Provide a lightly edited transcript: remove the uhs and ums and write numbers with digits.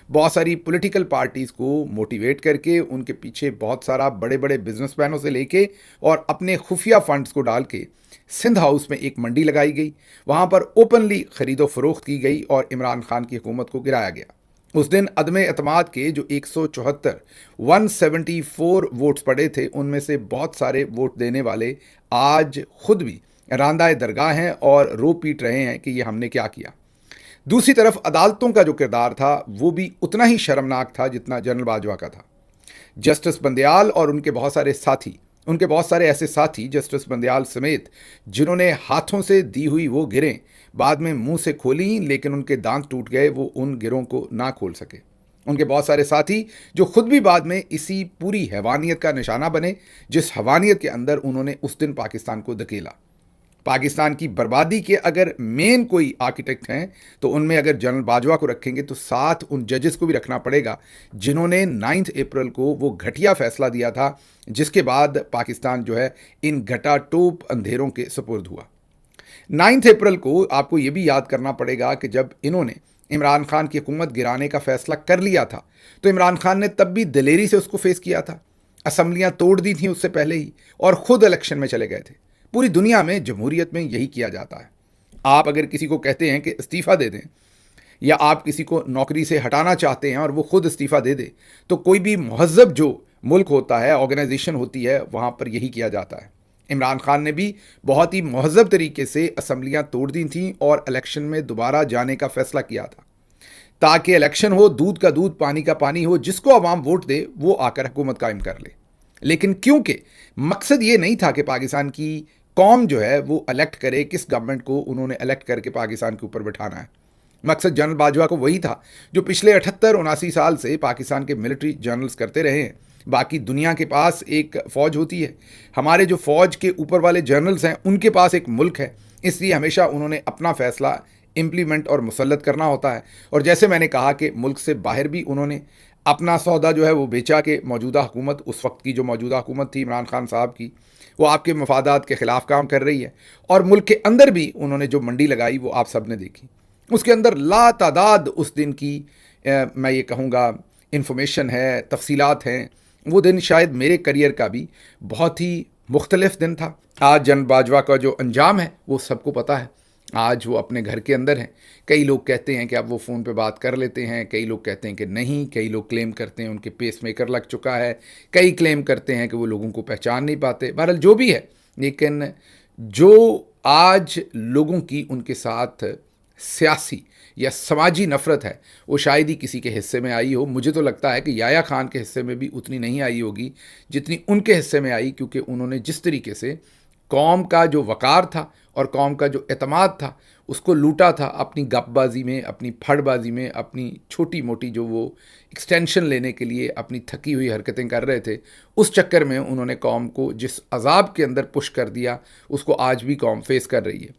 बहुत सारी political parties को मोटिवेट करके उनके पीछे बहुत सारा बड़े बड़े बिजनेसमैनों से लेके और अपने खुफिया फंड्स को डाल के सिंध हाउस में एक मंडी लगाई गई। वहाँ पर ओपनली खरीदो फरोख्त की गई और इमरान खान की हुकूमत को गिराया गया। उस दिन अदम एतमाद के जो 174 174 वोट्स पड़े थे, उनमें से बहुत सारे वोट देने वाले आज खुद भी रांदाए दरगाह हैं और रो पीट रहे हैं कि ये हमने क्या किया। दूसरी तरफ अदालतों का जो किरदार था वो भी उतना ही शर्मनाक था जितना जनरल बाजवा का था। जस्टिस बंदयाल और उनके बहुत सारे ऐसे साथी जस्टिस बंदयाल समेत जिन्होंने हाथों से दी हुई वो गिरें बाद में मुंह से खोली लेकिन उनके दांत टूट गए, वो उन गिरों को ना खोल सके। उनके बहुत सारे साथी जो खुद भी बाद में इसी पूरी हैवानियत का निशाना बने जिस हैवानियत के अंदर उन्होंने उस दिन पाकिस्तान को धकेला। पाकिस्तान की बर्बादी के अगर मेन कोई आर्किटेक्ट हैं तो उनमें अगर जनरल बाजवा को रखेंगे तो साथ उन जजेस को भी रखना पड़ेगा जिन्होंने 9 अप्रैल को वो घटिया फैसला दिया था जिसके बाद पाकिस्तान जो है इन घटाटोप अंधेरों के सुपुर्द हुआ। 9 अप्रैल को आपको ये भी याद करना पड़ेगा कि जब इन्होंने इमरान खान की हुकूमत गिराने का फैसला कर लिया था तो इमरान खान ने तब भी दिलेरी से उसको फेस किया था। असम्बलियाँ तोड़ दी थी उससे पहले ही और ख़ुद इलेक्शन में चले गए थे। पूरी दुनिया में जमहूरियत में यही किया जाता है। आप अगर किसी को कहते हैं कि इस्तीफ़ा दे दें या आप किसी को नौकरी से हटाना चाहते हैं और वो खुद इस्तीफ़ा दे दे तो कोई भी महज़ब जो मुल्क होता है, ऑर्गेनाइजेशन होती है, वहाँ पर यही किया जाता है। इमरान खान ने भी बहुत ही महज़ब तरीके से असम्बलियाँ तोड़ दी थीं और इलेक्शन में दोबारा जाने का फ़ैसला किया था ताकि इलेक्शन हो, दूध का दूध पानी का पानी हो, जिसको अवाम वोट दे वो आकर हुकूमत कायम कर ले। लेकिन क्योंकि मकसद ये नहीं था कि पाकिस्तान की कौम जो है वो इलेक्ट करे किस गवर्नमेंट को उन्होंने इलेक्ट करके पाकिस्तान के ऊपर बिठाना है। मकसद जनरल बाजवा को वही था जो पिछले 78-79 साल से पाकिस्तान के मिलिट्री जनरल्स करते रहे हैं। बाकी दुनिया के पास एक फ़ौज होती है, हमारे जो फ़ौज के ऊपर वाले जनरल्स हैं उनके पास एक मुल्क है, इसलिए हमेशा उन्होंने अपना फ़ैसला इम्प्लीमेंट और मुसल्लत करना होता है। और जैसे मैंने कहा कि मुल्क से बाहर भी उन्होंने अपना सौदा जो है वो बेचा के मौजूदा हुकूमत, उस वक्त की जो मौजूदा हुकूमत थी इमरान खान साहब की, वो आपके मफादात के ख़िलाफ़ काम कर रही है। और मुल्क के अंदर भी उन्होंने जो मंडी लगाई वो आप सब ने देखी। उसके अंदर लातादाद उस दिन की मैं ये कहूँगा इन्फॉर्मेशन है, तफसीलात हैं। वो दिन शायद मेरे करियर का भी बहुत ही मुख्तलिफ दिन था। आज जनरल बाजवा का जो अंजाम है वो सबको पता है। आज वो अपने घर के अंदर हैं। कई लोग कहते हैं कि अब वो फ़ोन पे बात कर लेते हैं, कई लोग कहते हैं कि नहीं, कई लोग क्लेम करते हैं उनके पेस मेकर लग चुका है, कई क्लेम करते हैं कि वो लोगों को पहचान नहीं पाते। बहरहाल जो भी है, लेकिन जो आज लोगों की उनके साथ सियासी या समाजी नफ़रत है वो शायद ही किसी के हिस्से में आई हो। मुझे तो लगता है कि याया खान के हिस्से में भी उतनी नहीं आई होगी जितनी उनके हिस्से में आई, क्योंकि उन्होंने जिस तरीके से कौम का जो वक़ार था और कौम का जो एतमाद था उसको लूटा था अपनी गपबाजी में, अपनी फड़बाजी में, अपनी छोटी मोटी जो वो एक्सटेंशन लेने के लिए अपनी थकी हुई हरकतें कर रहे थे, उस चक्कर में उन्होंने कौम को जिस अजाब के अंदर पुश कर दिया उसको आज भी कौम फेस कर रही है।